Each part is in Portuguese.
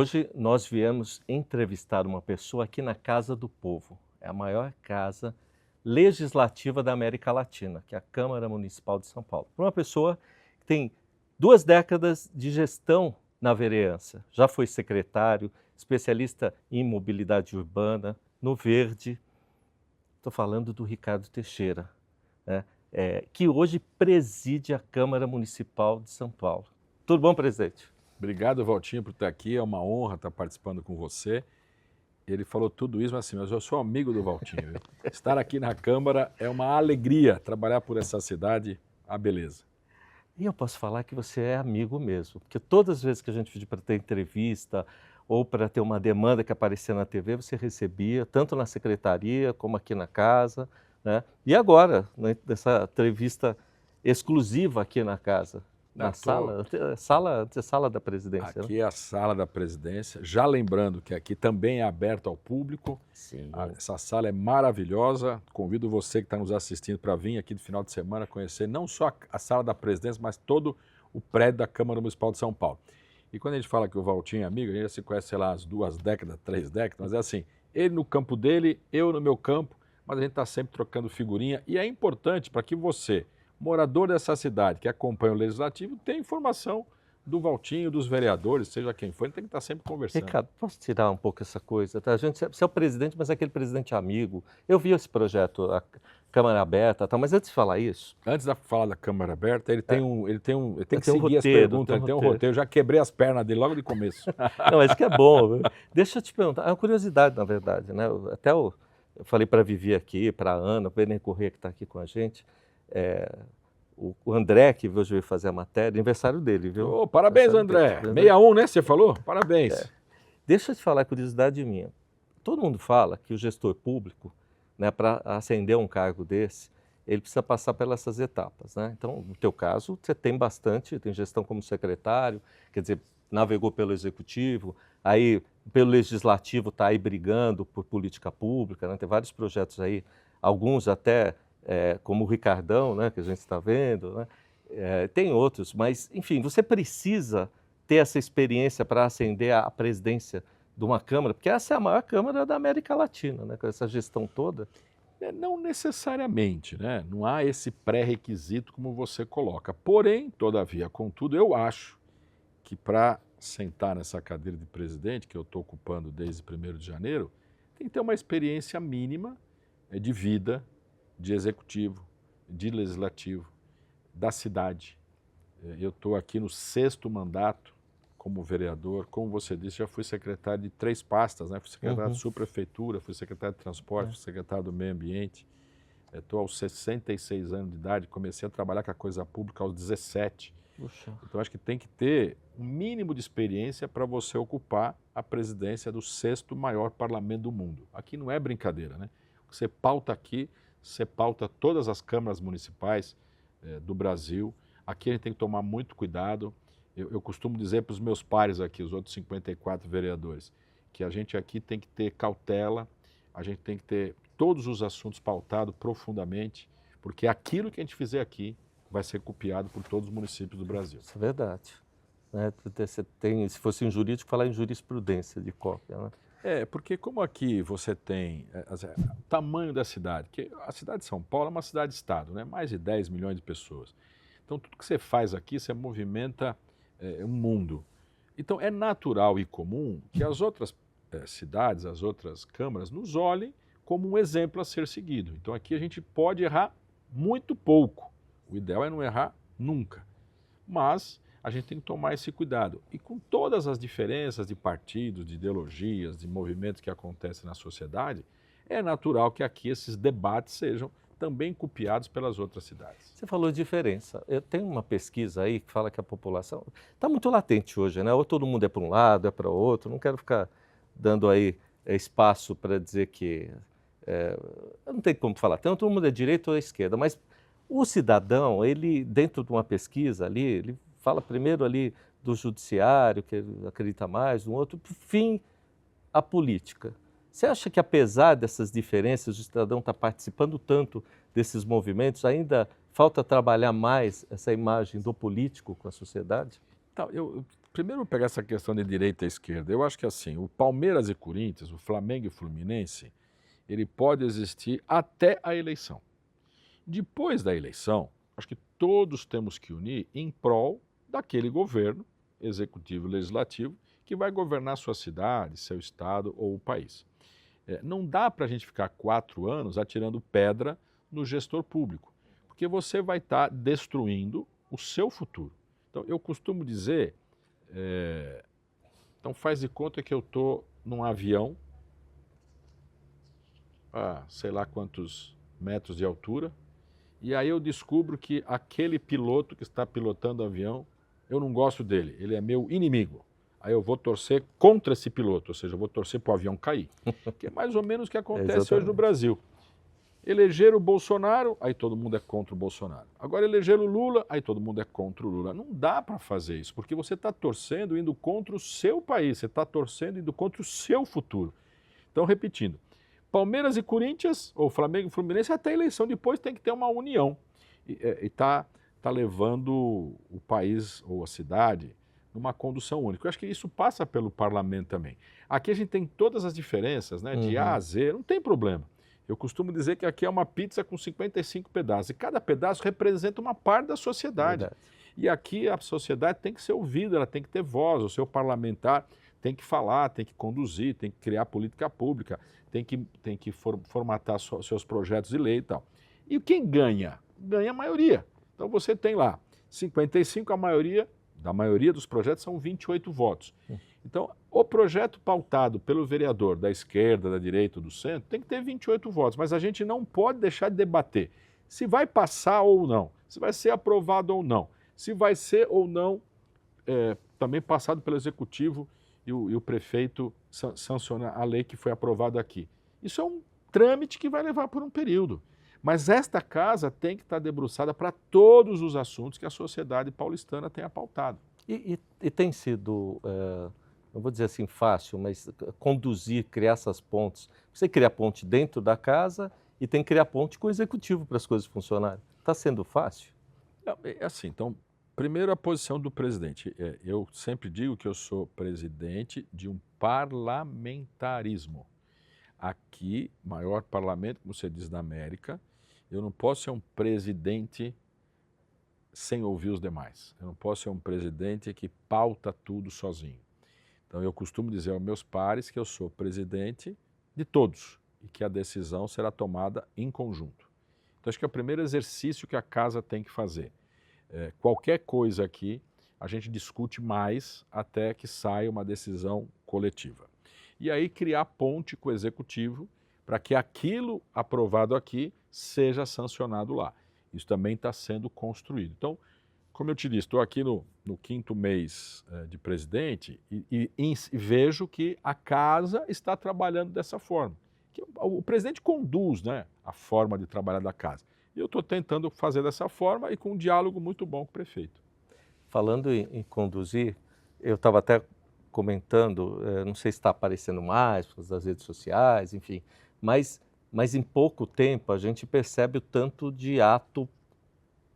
Hoje nós viemos entrevistar uma pessoa aqui na Casa do Povo. É a maior casa legislativa da América Latina, que é a Câmara Municipal de São Paulo. Uma pessoa que tem 2 décadas de gestão na vereança. Já foi secretário, especialista em mobilidade urbana, no Verde. Estou falando do Ricardo Teixeira, né? Que hoje preside a Câmara Municipal de São Paulo. Tudo bom, presidente? Obrigado, Valtinho, por estar aqui. É uma honra estar participando com você. Ele falou tudo isso, mas assim, mas eu sou amigo do Valtinho. Viu? Estar aqui na Câmara é uma alegria. Trabalhar por essa cidade, a beleza. E eu posso falar que você é amigo mesmo, porque todas as vezes que a gente pediu para ter entrevista ou para ter uma demanda que aparecia na TV, você recebia, tanto na secretaria como aqui na casa, né? E agora, né, nessa entrevista exclusiva aqui na casa, na sala da presidência. Aqui é a sala da presidência. Já lembrando que aqui também é aberto ao público. Sim. Essa sala é maravilhosa. Convido você que está nos assistindo para vir aqui no final de semana conhecer não só a sala da presidência, mas todo o prédio da Câmara Municipal de São Paulo. E quando a gente fala que o Valtinho é amigo, a gente já se conhece, sei lá, as 2 décadas, 3 décadas, mas é assim, ele no campo dele, eu no meu campo, mas a gente está sempre trocando figurinha. E é importante para que você, morador dessa cidade, que acompanha o Legislativo, tenha informação do Valtinho, dos vereadores, seja quem for, ele tem que estar sempre conversando. Ricardo, posso tirar um pouco essa coisa? Tá? Você é o presidente, mas é aquele presidente amigo. Eu vi esse projeto, a Câmara Aberta, tá? Mas antes de falar isso... Antes de falar da Câmara Aberta, ele tem que tem um seguir as roteiro, perguntas, ele tem um roteiro. roteiro. Eu já quebrei as pernas dele logo de começo. Não, mas que é bom. Deixa eu te perguntar, é uma curiosidade, na verdade, né? Eu falei para a Vivi aqui, para a Ana, para o Enem Corrêa, que está aqui com a gente, o André, que hoje veio fazer a matéria, aniversário dele, viu? Oh, parabéns, André. 61, né? Você falou? Parabéns. Deixa eu te falar, curiosidade minha. Todo mundo fala que o gestor público, né, para ascender um cargo desse, ele precisa passar pelas essas etapas, né? Então, no teu caso, você tem tem gestão como secretário, quer dizer, navegou pelo executivo, aí pelo legislativo está aí brigando por política pública, né? Tem vários projetos aí, alguns até como o Ricardão, né, que a gente está vendo, né? Tem outros, mas enfim, você precisa ter essa experiência para ascender à presidência de uma Câmara, porque essa é a maior Câmara da América Latina, né, com essa gestão toda. Não necessariamente, né? Não há esse pré-requisito como você coloca. Porém, todavia, contudo, eu acho que para sentar nessa cadeira de presidente, que eu estou ocupando desde 1º de janeiro, tem que ter uma experiência mínima de vida, de executivo, de legislativo, da cidade. Eu estou aqui no 6º mandato como vereador. Como você disse, já fui secretário de 3 pastas, né? Fui secretário de subprefeitura, fui secretário de transporte, fui secretário do meio ambiente. Estou aos 66 anos de idade, comecei a trabalhar com a coisa pública aos 17. Puxa. Então acho que tem que ter um mínimo de experiência para você ocupar a presidência do 6º maior parlamento do mundo. Aqui não é brincadeira, né? Você pauta aqui, você pauta todas as câmaras municipais do Brasil. Aqui a gente tem que tomar muito cuidado. Eu costumo dizer para os meus pares aqui, os outros 54 vereadores, que a gente aqui tem que ter cautela, a gente tem que ter todos os assuntos pautados profundamente, porque aquilo que a gente fizer aqui vai ser copiado por todos os municípios do Brasil. Isso é verdade. Né? Você tem, se fosse um jurídico, falar em jurisprudência de cópia, né? Porque como aqui você tem o tamanho da cidade, que a cidade de São Paulo é uma cidade-estado, né? Mais de 10 milhões de pessoas. Então tudo que você faz aqui, você movimenta um mundo. Então é natural e comum que as outras cidades, as outras câmaras, nos olhem como um exemplo a ser seguido. Então aqui a gente pode errar muito pouco. O ideal é não errar nunca. Mas a gente tem que tomar esse cuidado. E com todas as diferenças de partidos, de ideologias, de movimentos que acontecem na sociedade, é natural que aqui esses debates sejam também copiados pelas outras cidades. Você falou de diferença. Eu tenho uma pesquisa aí que fala que a população está muito latente hoje, né? Ou todo mundo é para um lado, é para o outro. Não quero ficar dando aí espaço para dizer que... eu não tenho como falar. Então, todo mundo é direita ou é esquerda. Mas o cidadão, ele, dentro de uma pesquisa ali, ele fala primeiro ali do judiciário, que ele acredita mais, no outro, por fim, a política. Você acha que, apesar dessas diferenças, o cidadão está participando tanto desses movimentos, ainda falta trabalhar mais essa imagem do político com a sociedade? Então, Primeiro, eu vou pegar essa questão de direita e esquerda. Eu acho que assim, o Palmeiras e Corinthians, o Flamengo e Fluminense, ele pode existir até a eleição. Depois da eleição, acho que todos temos que unir em prol daquele governo, executivo e legislativo, que vai governar sua cidade, seu estado ou o país. Não dá para a gente ficar 4 anos atirando pedra no gestor público, porque você vai estar destruindo o seu futuro. Então, eu costumo dizer, então faz de conta que eu estou num avião, a sei lá quantos metros de altura, e aí eu descubro que aquele piloto que está pilotando o avião, eu não gosto dele, ele é meu inimigo. Aí eu vou torcer contra esse piloto, ou seja, eu vou torcer para o avião cair. Que é mais ou menos o que acontece hoje no Brasil. Elegeram o Bolsonaro, aí todo mundo é contra o Bolsonaro. Agora elegeram o Lula, aí todo mundo é contra o Lula. Não dá para fazer isso, porque você está torcendo indo contra o seu país, você está torcendo indo contra o seu futuro. Então, repetindo, Palmeiras e Corinthians, ou Flamengo e Fluminense, até a eleição depois tem que ter uma união. E está levando o país ou a cidade numa condução única. Eu acho que isso passa pelo parlamento também. Aqui a gente tem todas as diferenças, né, de A a Z, não tem problema. Eu costumo dizer que aqui é uma pizza com 55 pedaços, e cada pedaço representa uma parte da sociedade. Verdade. E aqui a sociedade tem que ser ouvida, ela tem que ter voz, o seu parlamentar tem que falar, tem que conduzir, tem que criar política pública, tem que formatar seus projetos de lei e tal. E quem ganha? Ganha a maioria. Então você tem lá 55, da maioria dos projetos são 28 votos. Então, o projeto pautado pelo vereador da esquerda, da direita ou do centro tem que ter 28 votos, mas a gente não pode deixar de debater se vai passar ou não, se vai ser aprovado ou não, se vai ser ou não também passado pelo executivo e o prefeito sancionar a lei que foi aprovada aqui. Isso é um trâmite que vai levar por um período. Mas esta casa tem que estar debruçada para todos os assuntos que a sociedade paulistana tenha pautado. E tem sido, não vou dizer assim fácil, mas conduzir, criar essas pontes. Você cria ponte dentro da casa e tem que criar ponte com o executivo para as coisas funcionarem. Está sendo fácil? É assim, então, primeiro a posição do presidente. Eu sempre digo que eu sou presidente de um parlamentarismo. Aqui, maior parlamento, como você diz, da América, eu não posso ser um presidente sem ouvir os demais. Eu não posso ser um presidente que pauta tudo sozinho. Então, eu costumo dizer aos meus pares que eu sou presidente de todos e que a decisão será tomada em conjunto. Então, acho que é o primeiro exercício que a casa tem que fazer. Qualquer coisa aqui, a gente discute mais até que saia uma decisão coletiva. E aí criar ponte com o executivo para que aquilo aprovado aqui seja sancionado lá. Isso também está sendo construído. Então, como eu te disse, estou aqui no 5º mês de presidente e vejo que a casa está trabalhando dessa forma. Que o presidente conduz, né, a forma de trabalhar da casa. E eu estou tentando fazer dessa forma e com um diálogo muito bom com o prefeito. Falando em conduzir, eu estava até comentando, não sei se está aparecendo mais por causa das redes sociais, enfim, mas em pouco tempo a gente percebe o tanto de ato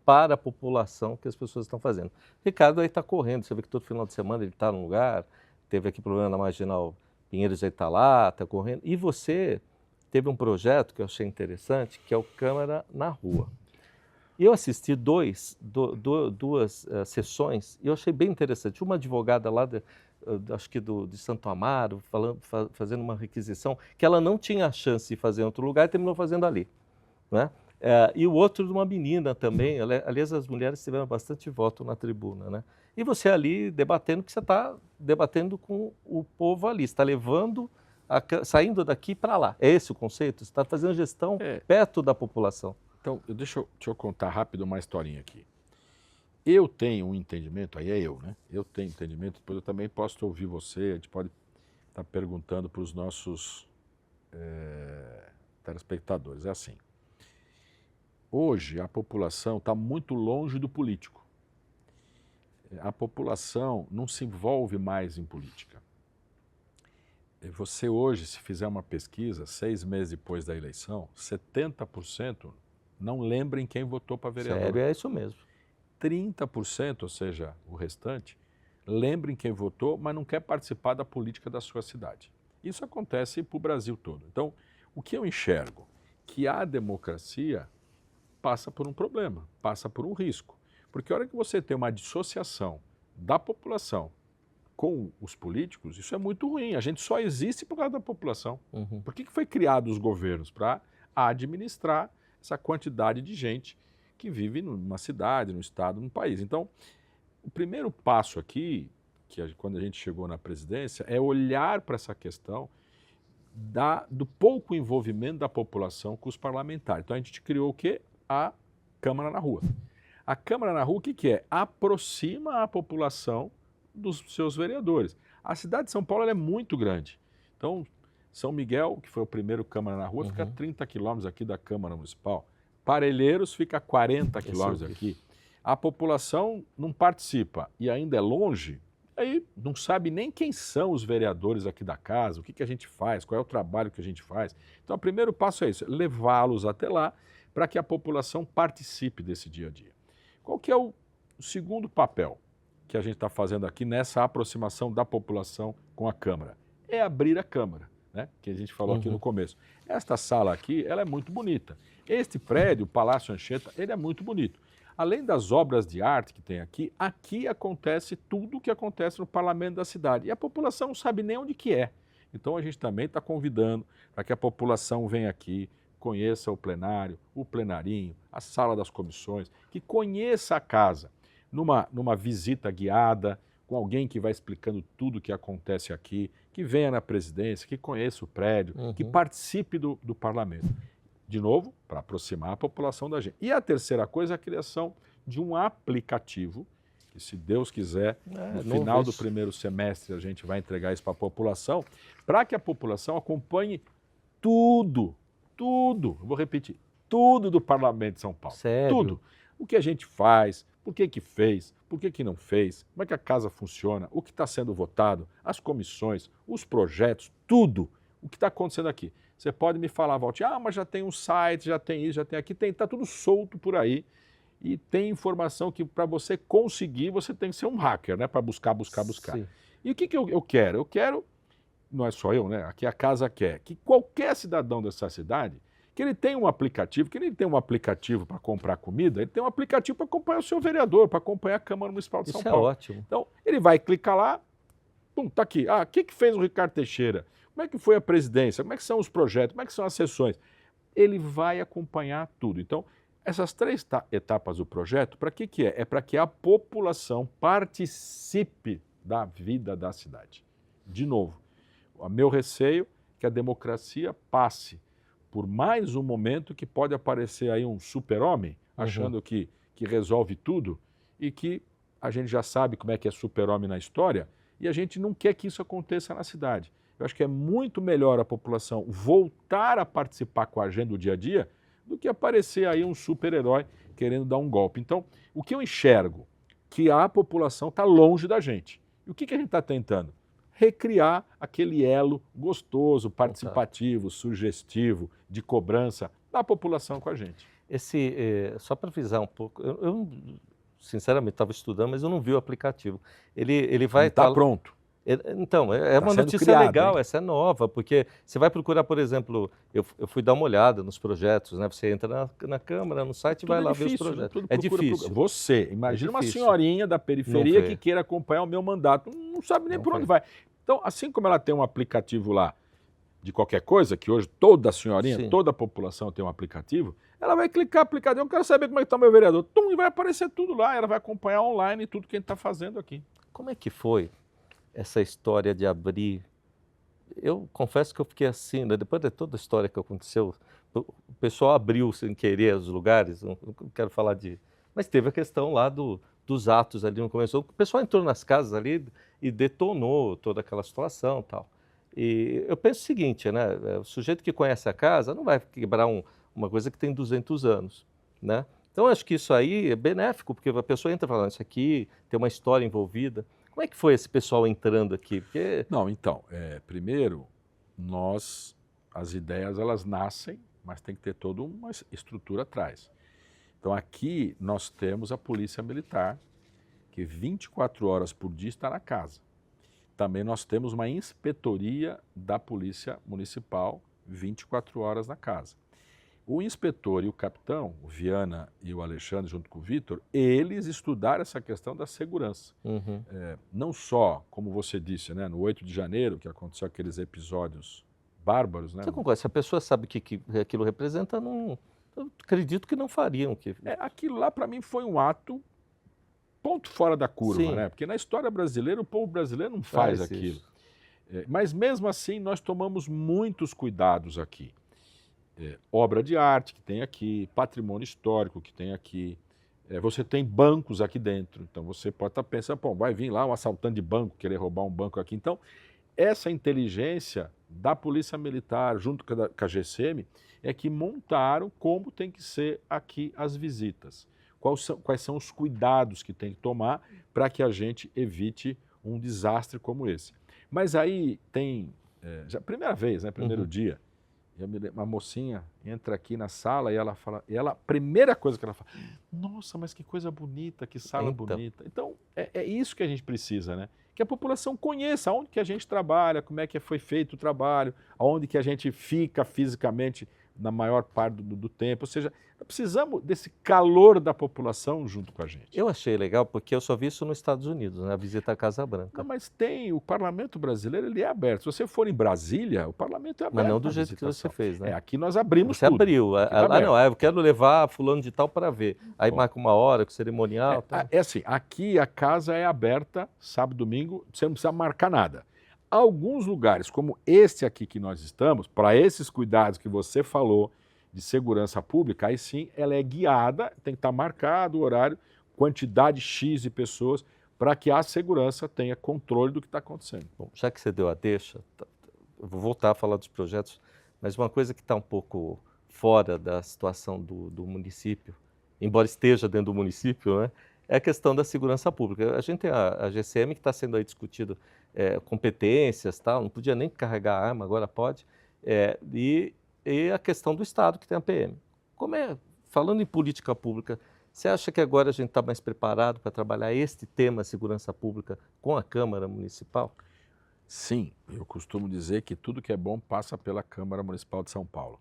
para a população que as pessoas estão fazendo. O Ricardo aí está correndo, você vê que todo final de semana ele está num lugar, teve aqui problema na Marginal Pinheiros, aí está lá, está correndo, e você teve um projeto que eu achei interessante, que é o Câmara na Rua. E eu assisti duas sessões e eu achei bem interessante. Uma advogada lá, acho que de Santo Amaro, fazendo uma requisição, que ela não tinha chance de fazer em outro lugar e terminou fazendo ali, né? E o outro de uma menina também, aliás, as mulheres tiveram bastante voto na tribuna, né? E você ali debatendo, que você está debatendo com o povo ali, você está levando, saindo daqui para lá. É esse o conceito? Você está fazendo gestão perto da população. Então, deixa eu contar rápido uma historinha aqui. Eu tenho um entendimento, aí é eu, né? Eu tenho entendimento, depois eu também posso ouvir você, a gente pode estar perguntando para os nossos telespectadores. É assim, hoje a população está muito longe do político. A população não se envolve mais em política. Você hoje, se fizer uma pesquisa, 6 meses depois da eleição, 70% não lembra em quem votou para vereador. Sério, é isso mesmo. 30%, ou seja, o restante, lembrem quem votou, mas não quer participar da política da sua cidade. Isso acontece para o Brasil todo. Então, o que eu enxergo? Que a democracia passa por um problema, passa por um risco. Porque a hora que você tem uma dissociação da população com os políticos, isso é muito ruim. A gente só existe por causa da população. Por que foi criado os governos? Para administrar essa quantidade de gente que vive numa cidade, no estado, num país. Então, o primeiro passo aqui, quando a gente chegou na presidência, é olhar para essa questão do pouco envolvimento da população com os parlamentares. Então a gente criou o quê? A Câmara na Rua. A Câmara na Rua, o que é? Aproxima a população dos seus vereadores. A cidade de São Paulo ela é muito grande. Então, São Miguel, que foi o primeiro Câmara na Rua, fica a 30 quilômetros aqui da Câmara Municipal. Parelheiros fica a 40 quilômetros aqui. A população não participa e ainda é longe, aí não sabe nem quem são os vereadores aqui da casa, o que a gente faz, qual é o trabalho que a gente faz. Então, o primeiro passo é isso, levá-los até lá para que a população participe desse dia a dia. Qual que é o segundo papel que a gente está fazendo aqui nessa aproximação da população com a Câmara? É abrir a Câmara, né? Que a gente falou aqui no começo. Esta sala aqui, ela é muito bonita. Este prédio, o Palácio Anchieta, ele é muito bonito. Além das obras de arte que tem aqui, aqui acontece tudo o que acontece no parlamento da cidade. E a população não sabe nem onde que é. Então a gente também está convidando para que a população venha aqui, conheça o plenário, o plenarinho, a sala das comissões, que conheça a casa numa visita guiada, com alguém que vai explicando tudo o que acontece aqui, que venha na presidência, que conheça o prédio, que participe do parlamento. De novo, para aproximar a população da gente. E a terceira coisa é a criação de um aplicativo, que se Deus quiser, no final do primeiro semestre a gente vai entregar isso para a população, para que a população acompanhe tudo, eu vou repetir, tudo do Parlamento de São Paulo. Sério? Tudo. O que a gente faz, por que fez, por que não fez, como é que a casa funciona, o que está sendo votado, as comissões, os projetos, tudo o que está acontecendo aqui. Você pode me falar, Valtir, mas já tem um site, já tem isso, já tem aqui, está tudo solto por aí. E tem informação que para você conseguir, você tem que ser um hacker, né? Para buscar. Sim. E o que eu quero? Eu quero, não é só eu, né? Aqui a casa quer, que qualquer cidadão dessa cidade, que ele tenha um aplicativo, que ele tem um aplicativo para comprar comida, ele tem um aplicativo para acompanhar o seu vereador, para acompanhar a Câmara Municipal de São Paulo. Isso é ótimo. Então, ele vai clicar lá, pum, tá aqui. O que fez o Ricardo Teixeira? Como é que foi a presidência? Como é que são os projetos? Como é que são as sessões? Ele vai acompanhar tudo. Então, essas três etapas do projeto, para que é? É para que a população participe da vida da cidade. De novo, o meu receio é que a democracia passe por mais um momento que pode aparecer aí um super-homem, achando que resolve tudo e que a gente já sabe como é que é super-homem na história e a gente não quer que isso aconteça na cidade. Eu acho que é muito melhor a população voltar a participar com a agenda do dia a dia do que aparecer aí um super-herói querendo dar um golpe. Então, o que eu enxergo? Que a população está longe da gente. E o que a gente está tentando? Recriar aquele elo gostoso, participativo, sugestivo, de cobrança da população com a gente. Só para avisar um pouco, eu sinceramente estava estudando, mas eu não vi o aplicativo. Ele vai estar pronto. Então, é uma notícia criado, legal, hein? essa é nova, porque você vai procurar, por exemplo, eu fui dar uma olhada nos projetos, né? Você entra na Câmara, no site e vai lá ver os projetos. É difícil. Você, imagina uma senhorinha da periferia que queira acompanhar o meu mandato, não sabe nem por onde vai. Então, assim como ela tem um aplicativo lá de qualquer coisa, que hoje toda senhorinha, toda a população tem um aplicativo, ela vai clicar no aplicativo, eu quero saber como é que está o meu vereador, e vai aparecer tudo lá, ela vai acompanhar online tudo que a gente está fazendo aqui. Como é que foi essa história de abrir? Eu confesso que eu fiquei assim, né? Depois de toda a história que aconteceu, o pessoal abriu sem querer os lugares, não quero falar de... Mas teve a questão lá dos atos ali no começo. O pessoal entrou nas casas ali e detonou toda aquela situação e tal. E eu penso o seguinte, né? O sujeito que conhece a casa não vai quebrar uma coisa que tem 200 anos, né? Então, acho que isso aí é benéfico, porque a pessoa entra falando, isso aqui tem uma história envolvida. Como é que foi esse pessoal entrando aqui? Porque... Não, então, primeiro, as ideias elas nascem, mas tem que ter toda uma estrutura atrás. Então aqui nós temos a Polícia Militar, que 24 horas por dia está na casa. Também nós temos uma inspetoria da Polícia Municipal 24 horas na casa. O inspetor e o capitão, o Viana e o Alexandre, junto com o Vitor, eles estudaram essa questão da segurança. Uhum. Não só, como você disse, né, no 8 de janeiro, que aconteceu aqueles episódios bárbaros, né? Você concorda? Se a pessoa sabe o que aquilo representa, não, eu acredito que não fariam. Aquilo lá, para mim, foi um ato ponto fora da curva, Sim. né? Porque na história brasileira, o povo brasileiro não faz Faz aquilo. isso. Mas mesmo assim, nós tomamos muitos cuidados aqui. Obra de arte que tem aqui, patrimônio histórico que tem aqui. Você tem bancos aqui dentro, então você pode estar pensando, pô, vai vir lá um assaltante de banco querer roubar um banco aqui. Então, essa inteligência da Polícia Militar junto com a GCM é que montaram como tem que ser aqui as visitas. Quais são os cuidados que tem que tomar para que a gente evite um desastre como esse. Mas aí tem, já primeira vez, né, primeiro dia, uma mocinha entra aqui na sala e ela fala, a primeira coisa que ela fala, nossa, mas que coisa bonita, que sala bonita. Então, é isso que a gente precisa, né? Que a população conheça onde que a gente trabalha, como é que foi feito o trabalho, aonde que a gente fica fisicamente na maior parte do tempo. Ou seja, precisamos desse calor da população junto com a gente. Eu achei legal porque eu só vi isso nos Estados Unidos, né? A visita à Casa Branca. Não, mas o parlamento brasileiro, ele é aberto. Se você for em Brasília, o parlamento é aberto. Mas não do jeito que você fez, né? Aqui nós abrimos você tudo. Você abriu. Não, eu quero levar fulano de tal para ver. Aí marca uma hora com o cerimonial. Assim, aqui a casa é aberta, sábado, domingo, você não precisa marcar nada. Alguns lugares, como este aqui que nós estamos, para esses cuidados que você falou de segurança pública, aí sim ela é guiada, tem que estar marcado o horário, quantidade X de pessoas, para que a segurança tenha controle do que está acontecendo. Bom, já que você deu a deixa, eu vou voltar a falar dos projetos, mas uma coisa que está um pouco fora da situação do município, embora esteja dentro do município, né, é a questão da segurança pública. A gente tem a GCM que está sendo aí discutido competências, tal, não podia nem carregar arma, agora pode, e a questão do Estado que tem a PM. Falando em política pública, você acha que agora a gente está mais preparado para trabalhar este tema, segurança pública, com a Câmara Municipal? Sim, eu costumo dizer que tudo que é bom passa pela Câmara Municipal de São Paulo.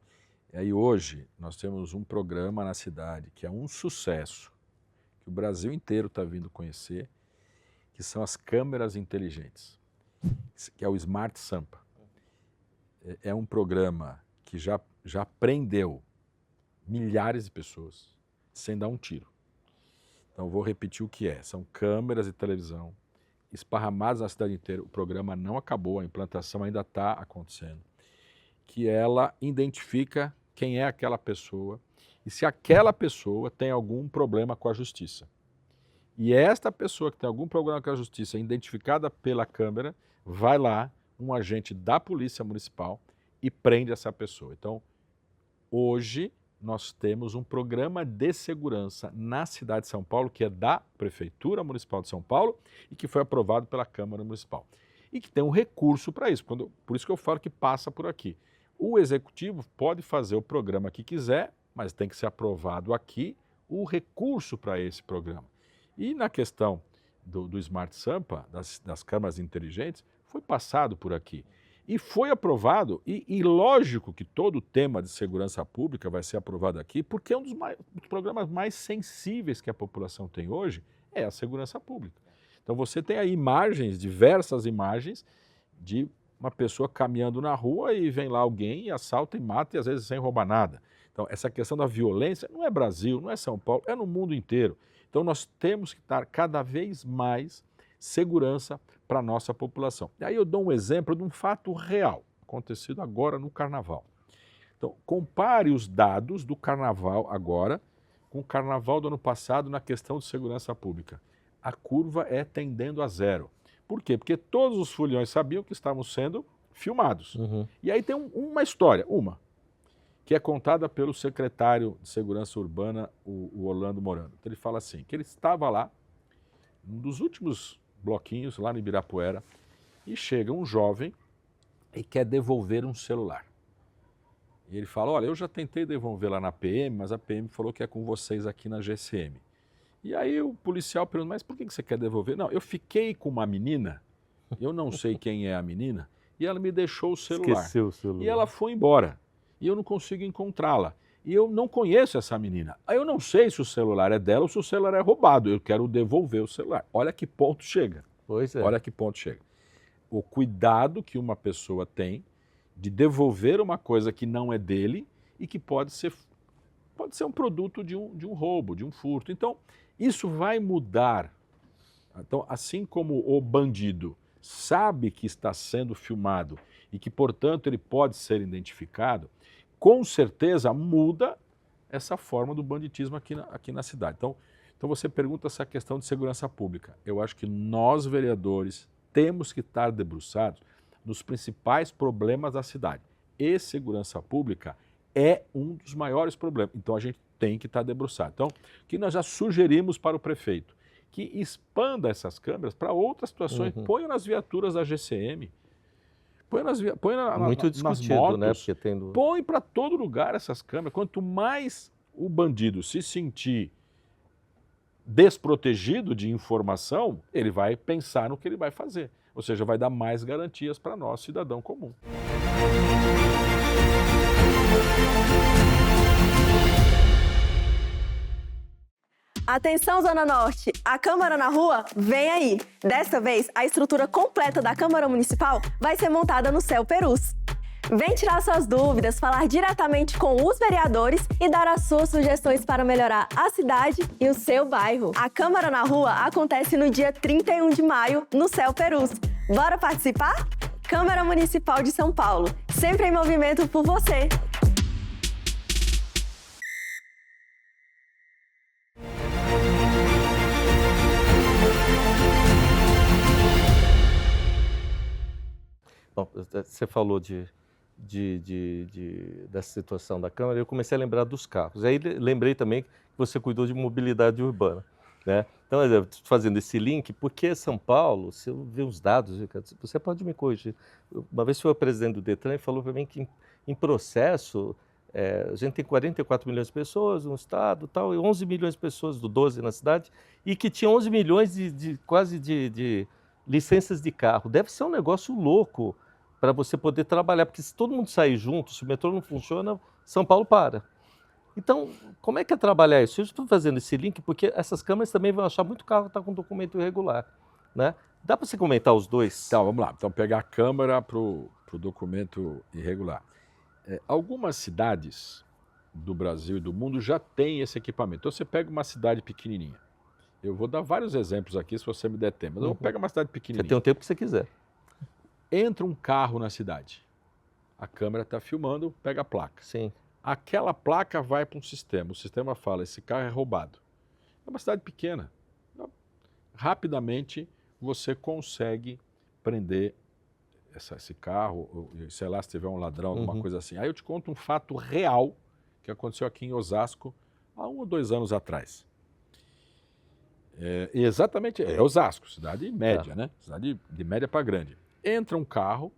E aí hoje nós temos um programa na cidade que é um sucesso, que o Brasil inteiro está vindo conhecer, que são as câmeras inteligentes, que é o Smart Sampa. É um programa que já prendeu milhares de pessoas sem dar um tiro. Então vou repetir o que é. São câmeras de televisão esparramadas na cidade inteira. O programa não acabou, a implantação ainda está acontecendo. Que ela identifica quem é aquela pessoa e se aquela pessoa tem algum problema com a justiça. E esta pessoa que tem algum problema com a justiça, identificada pela câmera, vai lá, um agente da Polícia Municipal, e prende essa pessoa. Então, hoje, nós temos um programa de segurança na cidade de São Paulo, que é da Prefeitura Municipal de São Paulo e que foi aprovado pela Câmara Municipal. E que tem um recurso para isso, por isso que eu falo que passa por aqui. O Executivo pode fazer o programa que quiser, mas tem que ser aprovado aqui o recurso para esse programa. E na questão do Smart Sampa, das câmaras inteligentes, foi passado por aqui. E foi aprovado, e lógico que todo o tema de segurança pública vai ser aprovado aqui, porque é um dos programas mais sensíveis que a população tem hoje, é a segurança pública. Então você tem aí imagens, diversas imagens, de uma pessoa caminhando na rua e vem lá alguém e assalta e mata, e às vezes sem roubar nada. Então essa questão da violência não é Brasil, não é São Paulo, é no mundo inteiro. Então nós temos que dar cada vez mais segurança para a nossa população. E aí eu dou um exemplo de um fato real, acontecido agora no Carnaval. Então, compare os dados do Carnaval agora com o Carnaval do ano passado na questão de segurança pública. A curva é tendendo a zero. Por quê? Porque todos os foliões sabiam que estavam sendo filmados. Uhum. E aí tem uma história, que é contada pelo secretário de Segurança Urbana, o Orlando Morano. Então, ele fala assim, que ele estava lá, um dos últimos bloquinhos lá no Ibirapuera, e chega um jovem e quer devolver um celular. E ele fala, olha, eu já tentei devolver lá na PM, mas a PM falou que é com vocês aqui na GCM. E aí o policial pergunta, mas por que você quer devolver? Não, eu fiquei com uma menina, eu não sei quem é a menina, e ela me deixou o celular. Esqueceu o celular. E ela foi embora, e eu não consigo encontrá-la. E eu não conheço essa menina. Aí eu não sei se o celular é dela ou se o celular é roubado. Eu quero devolver o celular. Olha que ponto chega. Pois é. Olha que ponto chega. O cuidado que uma pessoa tem de devolver uma coisa que não é dele e que pode ser um produto de um roubo, de um furto. Então, isso vai mudar. Então, assim como o bandido sabe que está sendo filmado e que, portanto, ele pode ser identificado, com certeza muda essa forma do banditismo aqui na cidade. Então você pergunta essa questão de segurança pública. Eu acho que nós, vereadores, temos que estar debruçados nos principais problemas da cidade. E segurança pública é um dos maiores problemas. Então a gente tem que estar debruçado. Então, o que nós já sugerimos para o prefeito? Que expanda essas câmeras para outras situações. Ponha nas viaturas da GCM. Põe Muito nas discutido, motos, né? Porque põe para todo lugar essas câmeras. Quanto mais o bandido se sentir desprotegido de informação, ele vai pensar no que ele vai fazer. Ou seja, vai dar mais garantias para nós, cidadão comum. Atenção, Zona Norte! A Câmara na Rua vem aí! Desta vez, a estrutura completa da Câmara Municipal vai ser montada no Céu Perus. Vem tirar suas dúvidas, falar diretamente com os vereadores e dar as suas sugestões para melhorar a cidade e o seu bairro. A Câmara na Rua acontece no dia 31 de maio, no Céu Perus. Bora participar? Câmara Municipal de São Paulo, sempre em movimento por você! Bom, você falou dessa situação da Câmara, eu comecei a lembrar dos carros. Aí lembrei também que você cuidou de mobilidade urbana, né? Então, eu estou fazendo esse link, porque São Paulo, se eu ver os dados, você pode me corrigir. Uma vez foi o presidente do Detran e falou para mim que em processo, a gente tem 44 milhões de pessoas no estado, tal, e 11 milhões de pessoas do 12 na cidade, e que tinha 11 milhões quase de licenças de carro. Deve ser um negócio louco para você poder trabalhar, porque se todo mundo sair junto, se o metrô não funciona, São Paulo para. Então, como é que é trabalhar isso? Eu estou fazendo esse link porque essas câmeras também vão achar muito carro que está com documento irregular, né? Dá para você comentar os dois? Então, vamos lá. Então, pegar a câmera para o documento irregular. Algumas cidades do Brasil e do mundo já têm esse equipamento. Então, você pega uma cidade pequenininha. Eu vou dar vários exemplos aqui, se você me der tempo. Mas eu pego uma cidade pequenininha. Você tem o tempo que você quiser. Entra um carro na cidade. A câmera está filmando, pega a placa. Sim. Aquela placa vai para um sistema. O sistema fala, esse carro é roubado. É uma cidade pequena. Rapidamente, você consegue prender esse carro, sei lá, se tiver um ladrão, alguma coisa assim. Aí eu te conto um fato real que aconteceu aqui em Osasco há 1 ou 2 anos atrás. Exatamente, é Osasco, cidade média, né? Cidade de média para grande. Entra um carro,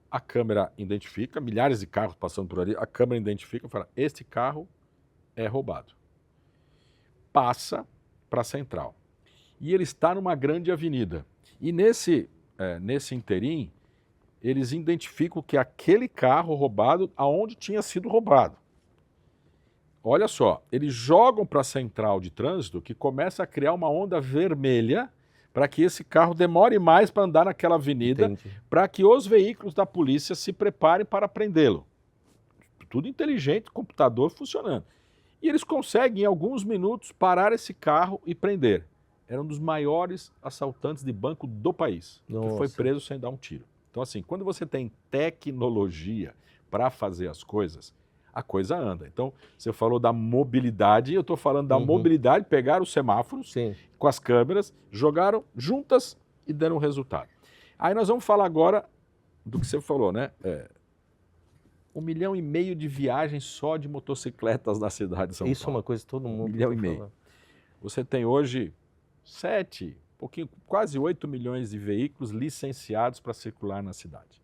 a câmera identifica, milhares de carros passando por ali, a câmera identifica e fala, este carro é roubado. Passa para a central. E ele está numa grande avenida. E nesse interim, eles identificam que aquele carro roubado, aonde tinha sido roubado. Olha só, eles jogam para a central de trânsito que começa a criar uma onda vermelha para que esse carro demore mais para andar naquela avenida, para que os veículos da polícia se preparem para prendê-lo. Tudo inteligente, computador funcionando. E eles conseguem, em alguns minutos, parar esse carro e prender. Era um dos maiores assaltantes de banco do país, que foi preso sem dar um tiro. Então, assim, quando você tem tecnologia para fazer as coisas, a coisa anda. Então, você falou da mobilidade, eu estou falando da mobilidade, pegaram os semáforos com as câmeras, jogaram juntas e deram resultado. Aí nós vamos falar agora do que você falou, né? 1,5 milhão de viagens só de motocicletas na cidade de São Paulo. Isso é uma coisa que todo mundo 1,5 milhão. Você tem hoje 7, quase 8 milhões de veículos licenciados para circular na cidade.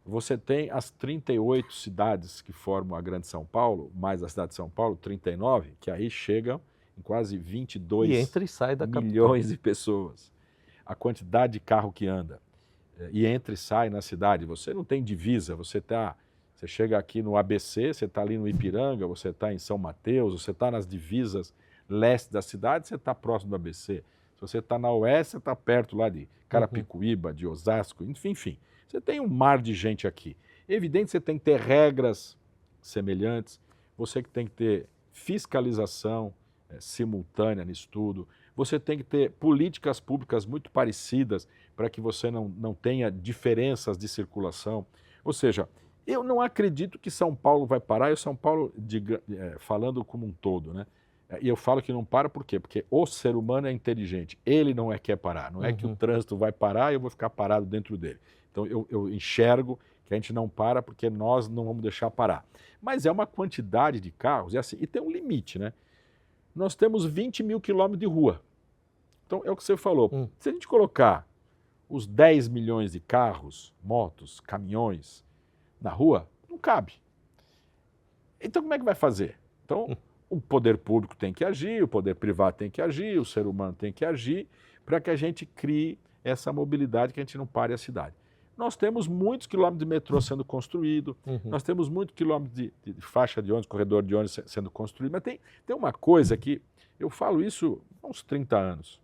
Você tem as 38 cidades que formam a Grande São Paulo, mais a cidade de São Paulo, 39, que aí chegam em quase 22 E entra e sai da capital. milhões de pessoas. A quantidade de carro que anda e entra e sai na cidade. Você não tem divisa, você chega aqui no ABC, você está ali no Ipiranga, você está em São Mateus, você está nas divisas leste da cidade, você está próximo do ABC. Se você está na oeste, você está perto lá de Carapicuíba, de Osasco, enfim. Você tem um mar de gente aqui. É evidente que você tem que ter regras semelhantes, você que tem que ter fiscalização simultânea nisso tudo, você tem que ter políticas públicas muito parecidas para que você não tenha diferenças de circulação. Ou seja, eu não acredito que São Paulo vai parar, e São Paulo, falando como um todo, né? E eu falo que não para por quê? Porque o ser humano é inteligente, ele não quer parar, não é que o trânsito vai parar e eu vou ficar parado dentro dele. Então eu enxergo que a gente não para porque nós não vamos deixar parar. Mas é uma quantidade de carros, e tem um limite, né? Nós temos 20 mil quilômetros de rua. Então é o que você falou, se a gente colocar os 10 milhões de carros, motos, caminhões na rua, não cabe. Então como é que vai fazer? Então o poder público tem que agir, o poder privado tem que agir, o ser humano tem que agir para que a gente crie essa mobilidade que a gente não pare a cidade. Nós temos muitos quilômetros de metrô sendo construído, nós temos muitos quilômetros de faixa de ônibus, corredor de ônibus sendo construído, mas tem uma coisa que eu falo isso há uns 30 anos.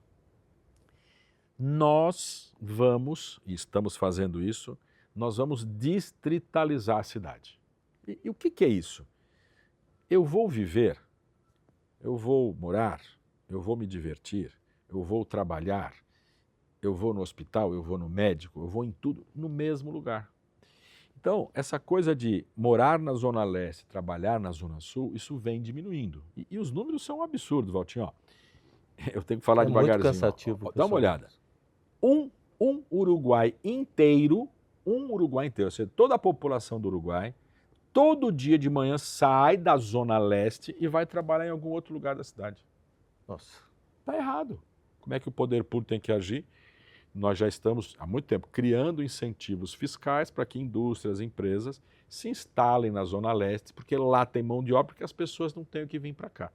Nós vamos, e estamos fazendo isso, nós vamos distritalizar a cidade. E o que é isso? Eu vou viver, eu vou morar, eu vou me divertir, eu vou trabalhar, eu vou no hospital, eu vou no médico, eu vou em tudo no mesmo lugar. Então, essa coisa de morar na Zona Leste, trabalhar na Zona Sul, isso vem diminuindo. E os números são absurdos, Valtinho. Ó, eu tenho que falar devagarzinho. Muito cansativo. Dá uma olhada. Um Uruguai inteiro, ou seja, toda a população do Uruguai, todo dia de manhã sai da Zona Leste e vai trabalhar em algum outro lugar da cidade. Nossa. Está errado. Como é que o poder público tem que agir? Nós já estamos, há muito tempo, criando incentivos fiscais para que indústrias, empresas se instalem na Zona Leste, porque lá tem mão de obra que as pessoas não têm que vir para cá.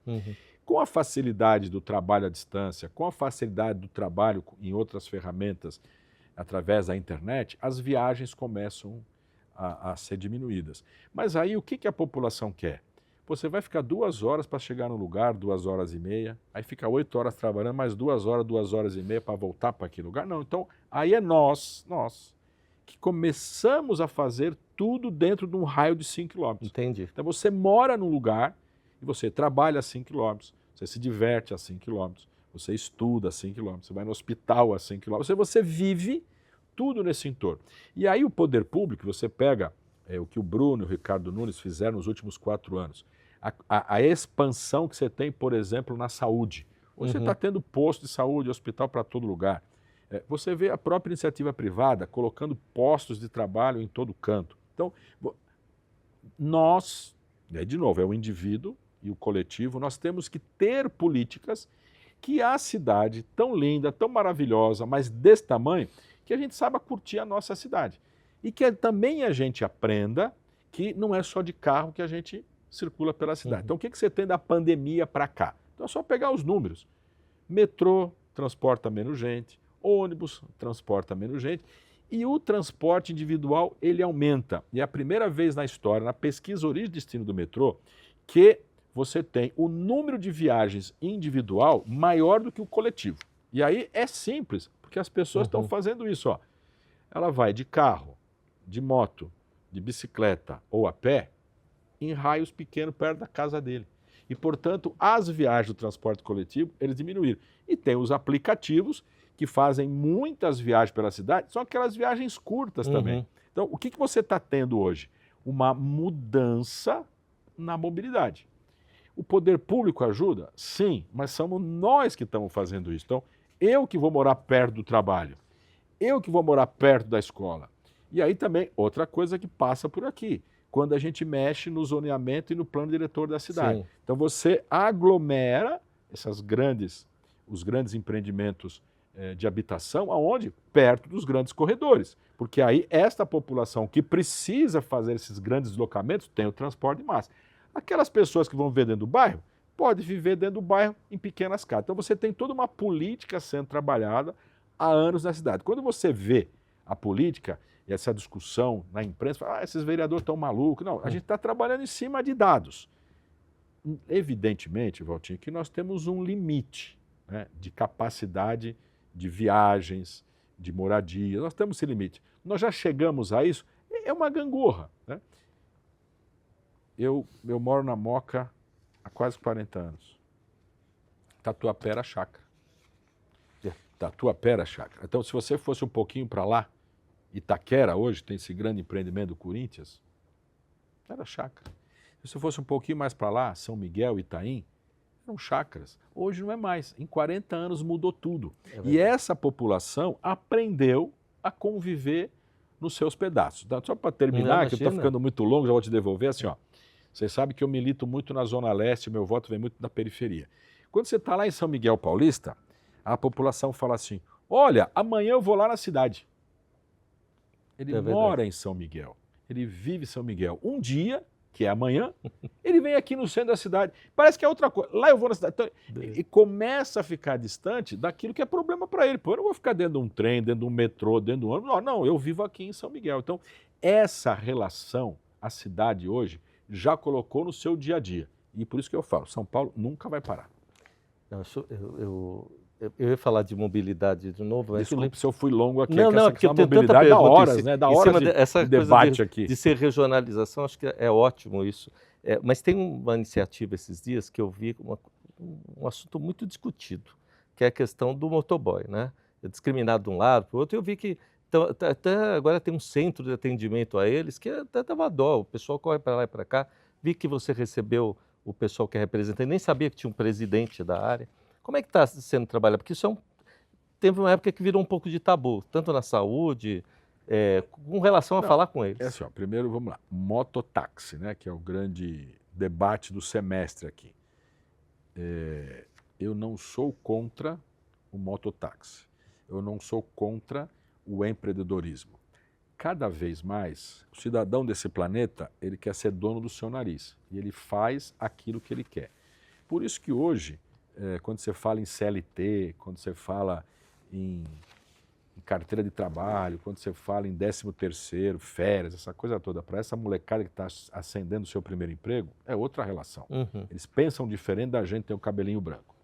Com a facilidade do trabalho à distância, com a facilidade do trabalho em outras ferramentas, através da internet, as viagens começam a ser diminuídas. Mas aí o que a população quer? Você vai ficar 2 horas para chegar no lugar, 2 horas e meia, aí fica 8 horas trabalhando, mais 2 horas e meia para voltar para aquele lugar. Não, então aí é nós, que começamos a fazer tudo dentro de um raio de 5 quilômetros. Entendi. Então você mora num lugar e você trabalha a 5 quilômetros, você se diverte a 5 quilômetros, você estuda a 5 quilômetros, você vai no hospital a 5 quilômetros, você vive tudo nesse entorno. E aí o poder público, você pega o que o Bruno e o Ricardo Nunes fizeram nos últimos 4 anos, a expansão que você tem, por exemplo, na saúde. Você está tendo posto de saúde, hospital para todo lugar. Você vê a própria iniciativa privada colocando postos de trabalho em todo canto. Então, nós, de novo, é o indivíduo e o coletivo, nós temos que ter políticas que a cidade tão linda, tão maravilhosa, mas desse tamanho, que a gente saiba curtir a nossa cidade. E que também a gente aprenda que não é só de carro que a gente circula pela cidade. Então, o que você tem da pandemia para cá? Então, é só pegar os números. Metrô transporta menos gente, ônibus transporta menos gente, e o transporte individual, ele aumenta. E é a primeira vez na história, na pesquisa origem e destino do metrô, que você tem o número de viagens individual maior do que o coletivo. E aí é simples, porque as pessoas estão fazendo isso. Ó. Ela vai de carro, de moto, de bicicleta ou a pé, em raios pequenos perto da casa dele. E, portanto, as viagens do transporte coletivo, eles diminuíram. E tem os aplicativos que fazem muitas viagens pela cidade, são aquelas viagens curtas também. Então, o que você está tendo hoje? Uma mudança na mobilidade. O poder público ajuda? Sim, mas somos nós que estamos fazendo isso. Então, eu que vou morar perto do trabalho, eu que vou morar perto da escola. E aí também, outra coisa que passa por aqui, quando a gente mexe no zoneamento e no plano diretor da cidade. Sim. Então você aglomera os grandes empreendimentos de habitação, aonde? Perto dos grandes corredores. Porque aí esta população que precisa fazer esses grandes deslocamentos tem o transporte de massa. Aquelas pessoas que vão viver dentro do bairro pode viver dentro do bairro em pequenas casas. Então você tem toda uma política sendo trabalhada há anos na cidade. Quando você vê a política e essa discussão na imprensa, fala, esses vereadores estão malucos. Não, a gente está trabalhando em cima de dados. Evidentemente, Valtinho, que nós temos um limite, né, de capacidade de viagens, de moradia. Nós temos esse limite. Nós já chegamos a isso. É uma gangorra, né? Eu moro na Moca há quase 40 anos. Tatuapé era chácara. Tatuapé era chácara. Então, se você fosse um pouquinho para lá, Itaquera hoje tem esse grande empreendimento do Corinthians, era chácara. Se você fosse um pouquinho mais para lá, São Miguel, Itaim, eram chácaras. Hoje não é mais. Em 40 anos mudou tudo. E essa população aprendeu a conviver nos seus pedaços. Só para terminar, que eu estou ficando muito longo, já vou te devolver assim, ó. Você sabe que eu milito muito na Zona Leste, meu voto vem muito da periferia. Quando você está lá em São Miguel Paulista, a população fala assim, olha, amanhã eu vou lá na cidade. Ele mora em São Miguel, ele vive em São Miguel. Um dia, que é amanhã, ele vem aqui no centro da cidade. Parece que é outra coisa. Lá eu vou na cidade. Então, e começa a ficar distante daquilo que é problema para ele. Pô, eu não vou ficar dentro de um trem, dentro de um metrô, dentro de um ônibus. Não, eu vivo aqui em São Miguel. Então, essa relação, a cidade hoje, já colocou no seu dia a dia. E por isso que eu falo, São Paulo nunca vai parar. Eu ia falar de mobilidade de novo. Desculpe se eu fui longo aqui. Não, porque eu tenho tanta mobilidade pergunta. Da horas, né? Da horas essa de debate aqui. De ser regionalização, acho que é ótimo isso. Mas tem uma iniciativa esses dias que eu vi, um assunto muito discutido, que é a questão do motoboy, né? É discriminado de um lado para o outro. Eu vi que até agora tem um centro de atendimento a eles, que até dava dó, o pessoal corre para lá e para cá. Vi que você recebeu o pessoal que é representante, nem sabia que tinha um presidente da área. Como é que está sendo trabalhado? Porque isso teve uma época que virou um pouco de tabu, tanto na saúde, com relação a falar com eles. É assim, ó, primeiro vamos lá, mototáxi, né, que é o grande debate do semestre aqui. Eu não sou contra o mototáxi, eu não sou contra o empreendedorismo. Cada vez mais, o cidadão desse planeta, ele quer ser dono do seu nariz e ele faz aquilo que ele quer. Por isso que hoje, quando você fala em CLT, quando você fala em carteira de trabalho, quando você fala em 13º, férias, essa coisa toda, para essa molecada que está ascendendo o seu primeiro emprego, é outra relação. Uhum. Eles pensam diferente da gente ter o cabelinho branco.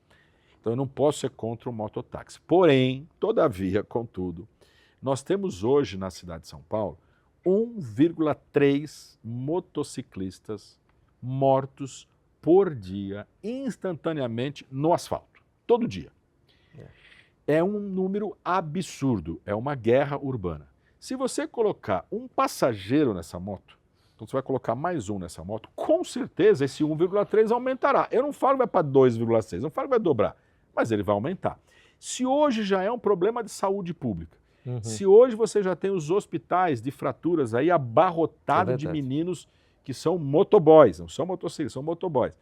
Então eu não posso ser contra o mototáxi. Porém, todavia, contudo, nós temos hoje na cidade de São Paulo 1,3 motociclistas mortos por dia, instantaneamente, no asfalto. Todo dia. É um número absurdo, é uma guerra urbana. Se você colocar um passageiro nessa moto, então você vai colocar mais um nessa moto, com certeza esse 1,3 aumentará. Eu não falo que vai para 2,6, não falo que vai dobrar, mas ele vai aumentar. Se hoje já é um problema de saúde pública, se hoje você já tem os hospitais de fraturas aí abarrotados de meninos que são motoboys, não são motociclistas, são motoboys.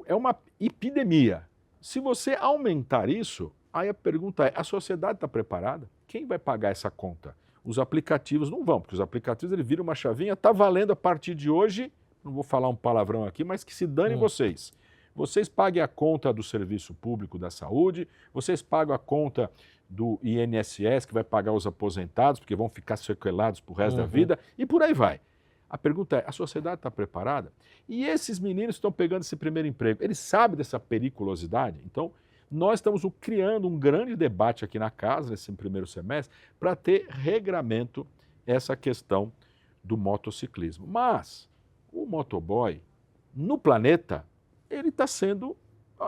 É uma epidemia. Se você aumentar isso, aí a pergunta é, a sociedade está preparada? Quem vai pagar essa conta? Os aplicativos não vão, porque os aplicativos ele viram uma chavinha, está valendo a partir de hoje, não vou falar um palavrão aqui, mas que se dane vocês. Vocês paguem a conta do serviço público da saúde, vocês pagam a conta do INSS, que vai pagar os aposentados, porque vão ficar sequelados para o resto da vida, e por aí vai. A pergunta é, a sociedade está preparada? E esses meninos estão pegando esse primeiro emprego, eles sabem dessa periculosidade? Então, nós estamos criando um grande debate aqui na casa, nesse primeiro semestre, para ter regramento essa questão do motociclismo. Mas o motoboy, no planeta, ele está sendo,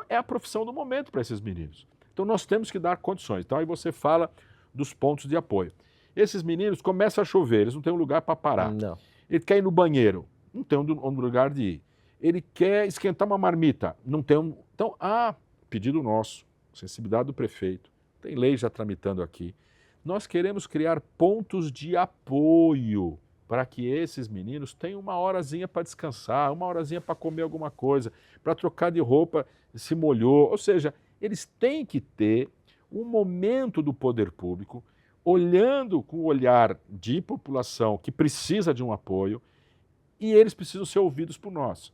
é a profissão do momento para esses meninos. Então nós temos que dar condições. Então aí você fala dos pontos de apoio. Esses meninos começam a chover, eles não têm um lugar para parar. Não. Ele quer ir no banheiro, não tem um lugar de ir. Ele quer esquentar uma marmita, não tem um... Então, pedido nosso, sensibilidade do prefeito, tem lei já tramitando aqui. Nós queremos criar pontos de apoio para que esses meninos tenham uma horazinha para descansar, uma horazinha para comer alguma coisa, para trocar de roupa se molhou. Ou seja, eles têm que ter um momento do poder público olhando com o olhar de população que precisa de um apoio e eles precisam ser ouvidos por nós.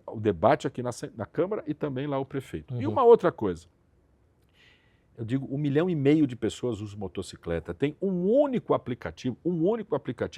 o debate aqui na Câmara e também lá o prefeito. E uma outra coisa, eu digo, 1,5 milhão de pessoas usam motocicleta, tem um único aplicativo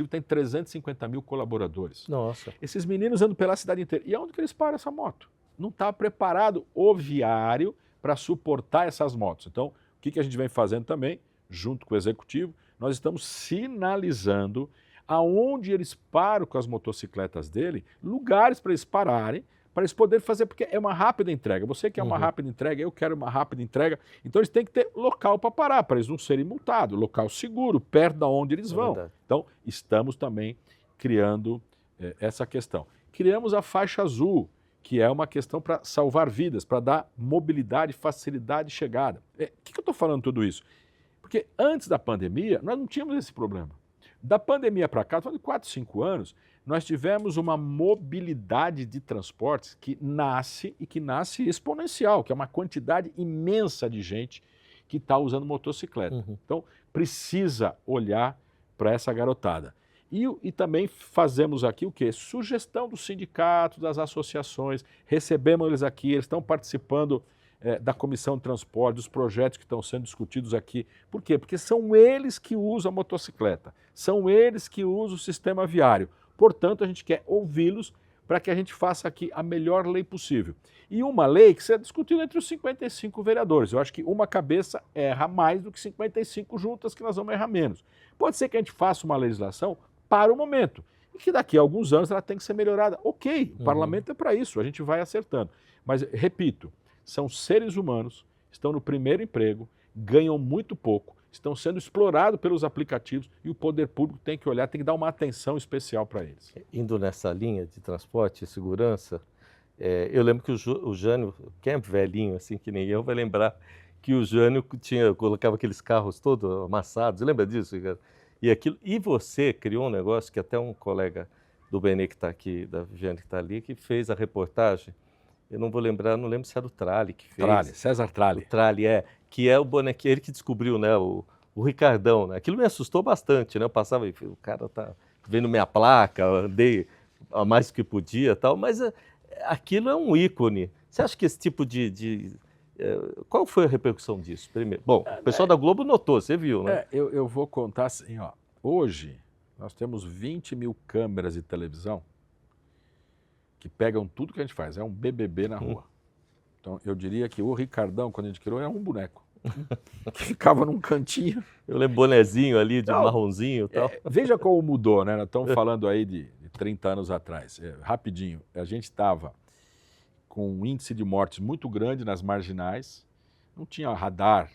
tem 350 mil colaboradores. Nossa. Esses meninos andam pela cidade inteira. E aonde que eles param essa moto? Não está preparado o viário para suportar essas motos. Então, o que a gente vem fazendo também, junto com o Executivo, nós estamos sinalizando aonde eles param com as motocicletas dele, lugares para eles pararem, para eles poderem fazer, porque é uma rápida entrega. Você quer uma rápida entrega, eu quero uma rápida entrega. Então, eles têm que ter local para parar, para eles não serem multados, local seguro, perto de onde eles vão. Verdade. Então, estamos também criando essa questão. Criamos a faixa azul, que é uma questão para salvar vidas, para dar mobilidade, facilidade de chegada. Por que eu estou falando tudo isso? Porque antes da pandemia, nós não tínhamos esse problema. Da pandemia para cá, falando de 4, 5 anos, nós tivemos uma mobilidade de transportes que nasce exponencial, que é uma quantidade imensa de gente que está usando motocicleta. Então, precisa olhar para essa garotada. E também fazemos aqui o quê? Sugestão dos sindicatos, das associações, recebemos eles aqui, eles estão participando da Comissão de Transporte, dos projetos que estão sendo discutidos aqui. Por quê? Porque são eles que usam a motocicleta, são eles que usam o sistema viário. Portanto, a gente quer ouvi-los para que a gente faça aqui a melhor lei possível. E uma lei que será discutida entre os 55 vereadores. Eu acho que uma cabeça erra mais do que 55 juntas, que nós vamos errar menos. Pode ser que a gente faça uma legislação para o momento, e que daqui a alguns anos ela tem que ser melhorada. Ok, o parlamento é para isso, a gente vai acertando. Mas, repito, são seres humanos, estão no primeiro emprego, ganham muito pouco, estão sendo explorados pelos aplicativos e o poder público tem que olhar, tem que dar uma atenção especial para eles. Indo nessa linha de transporte e segurança, eu lembro que o Jânio, quem é velhinho assim que nem eu, vai lembrar que o Jânio colocava aqueles carros todos amassados, você lembra disso, Ricardo? E você criou um negócio que até um colega do Benê que está aqui, da Viviane que está ali, que fez a reportagem. Eu não lembro se era o Tralli que fez. Tralli, César Tralli. O Tralli, que é o bonequinho, ele que descobriu, né, o Ricardão, né? Aquilo me assustou bastante, né? Eu passava e o cara tá vendo minha placa, andei a mais do que podia e tal, mas aquilo é um ícone. Você acha que esse tipo qual foi a repercussão disso, primeiro? Bom, o pessoal da Globo notou, você viu, né? Eu vou contar assim, ó. Hoje, nós temos 20 mil câmeras de televisão que pegam tudo que a gente faz. É um BBB na rua. Então, eu diria que o Ricardão, quando a gente criou, era um boneco. Que ficava num cantinho. Eu lembro bonezinho ali, de marronzinho e tal. Veja como mudou, né? Nós estamos falando aí de 30 anos atrás. Rapidinho, a gente estava com um índice de mortes muito grande nas marginais, não tinha radar,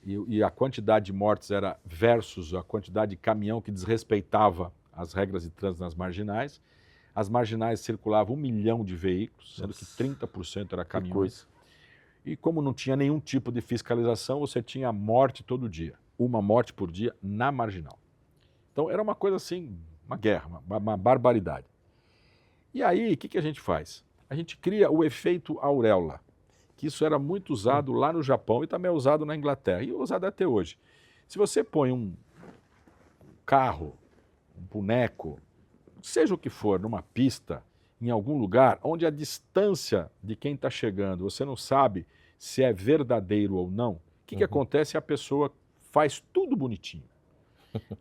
e a quantidade de mortes era versus a quantidade de caminhão que desrespeitava as regras de trânsito nas marginais. As marginais circulavam 1 milhão de veículos, sendo que 30% era caminhões. E como não tinha nenhum tipo de fiscalização, você tinha morte todo dia, uma morte por dia na marginal. Então era uma coisa assim, uma guerra, uma barbaridade. E aí, o que a gente faz? A gente cria o efeito auréola, que isso era muito usado lá no Japão e também é usado na Inglaterra, e é usado até hoje. Se você põe um carro, um boneco, seja o que for, numa pista, em algum lugar, onde a distância de quem está chegando, você não sabe se é verdadeiro ou não, o que acontece? A pessoa faz tudo bonitinho.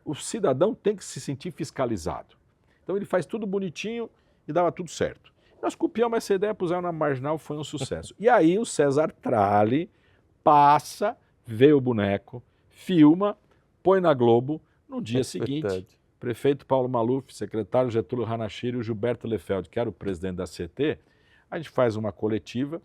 O cidadão tem que se sentir fiscalizado. Então ele faz tudo bonitinho e dava tudo certo. Nós copiamos essa ideia, pusemos na marginal, foi um sucesso. E aí o César Tralli passa, vê o boneco, filma, põe na Globo. No dia seguinte, prefeito Paulo Maluf, secretário Getúlio Ranachiro e o Gilberto Lefeld, que era o presidente da CT, a gente faz uma coletiva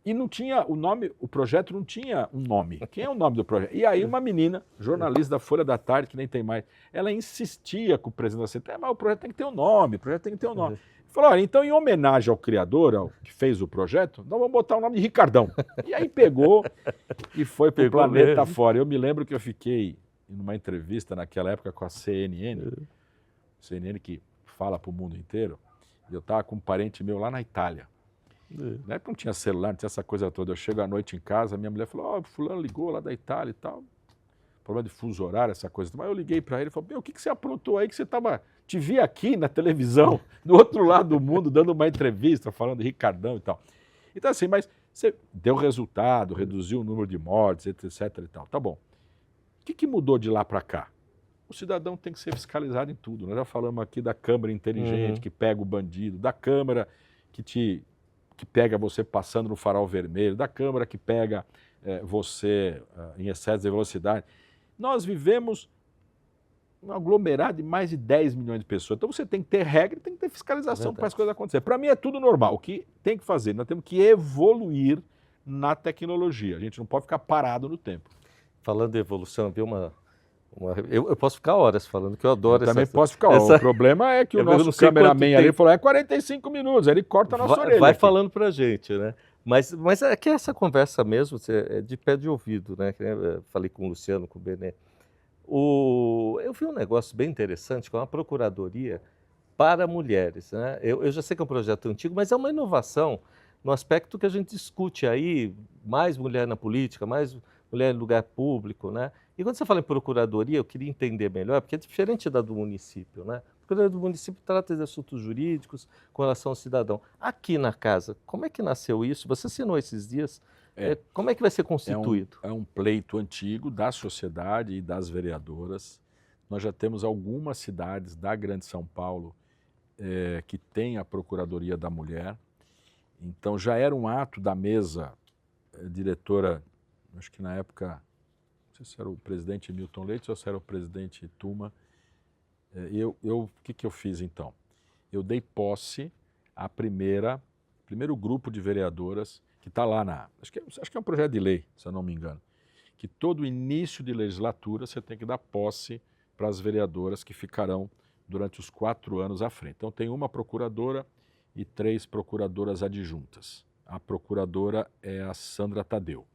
e não tinha o nome, o projeto não tinha um nome. Quem é o nome do projeto? E aí uma menina, jornalista da Folha da Tarde, que nem tem mais, ela insistia com o presidente da CT, mas o projeto tem que ter um nome, o projeto tem que ter um nome. Falou, olha, então em homenagem ao criador, ao que fez o projeto, nós vamos botar o nome de Ricardão. E aí pegou e foi para o planeta fora. Eu me lembro que eu fiquei numa entrevista naquela época com a CNN que fala para o mundo inteiro, e eu estava com um parente meu lá na Itália. Na época não tinha celular, não tinha essa coisa toda. Eu chego à noite em casa, minha mulher falou, fulano ligou lá da Itália e tal. Problema de fuso horário, essa coisa. Mas eu liguei para ele e falei, o que você aprontou aí que você estava te vi aqui na televisão, do outro lado do mundo, dando uma entrevista, falando de Ricardão e tal. Então assim, mas você deu resultado, reduziu o número de mortes, etc e tal. Tá bom. O que mudou de lá para cá? O cidadão tem que ser fiscalizado em tudo. Nós já falamos aqui da câmera inteligente que pega o bandido, da câmera que pega você passando no farol vermelho, da câmera que pega você em excesso de velocidade. Nós vivemos um aglomerado de mais de 10 milhões de pessoas. Então você tem que ter regra e tem que ter fiscalização para as coisas acontecerem. Para mim é tudo normal. O que tem que fazer? Nós temos que evoluir na tecnologia. A gente não pode ficar parado no tempo. Falando de evolução, eu vi eu posso ficar horas falando, que eu adoro também posso ficar. O problema é que o nosso cameraman ali falou, 45 minutos, ele corta a nossa orelha. Vai aqui. falando pra gente, né? Mas é que essa conversa mesmo é de pé de ouvido, né? Eu falei com o Luciano, com o Benê. Eu vi um negócio bem interessante, com a procuradoria para mulheres, né? Eu já sei que é um projeto antigo, mas é uma inovação no aspecto que a gente discute aí, mais mulher na política, mais mulher em lugar público, né? E quando você fala em procuradoria, eu queria entender melhor, porque é diferente da do município, né? A procuradoria do município trata de assuntos jurídicos com relação ao cidadão. Aqui na casa, como é que nasceu isso? Você assinou esses dias. Como é que vai ser constituído? É um pleito antigo da sociedade e das vereadoras. Nós já temos algumas cidades da Grande São Paulo que têm a Procuradoria da Mulher. Então já era um ato da mesa diretora, acho que na época, não sei se era o presidente Milton Leite ou se era o presidente Tuma. O que eu fiz então? Eu dei posse à primeiro grupo de vereadoras que está lá acho que é um projeto de lei, se eu não me engano, que todo início de legislatura você tem que dar posse para as vereadoras que ficarão durante os 4 anos à frente. Então tem uma procuradora e 3 procuradoras adjuntas. A procuradora é a Sandra Tadeu.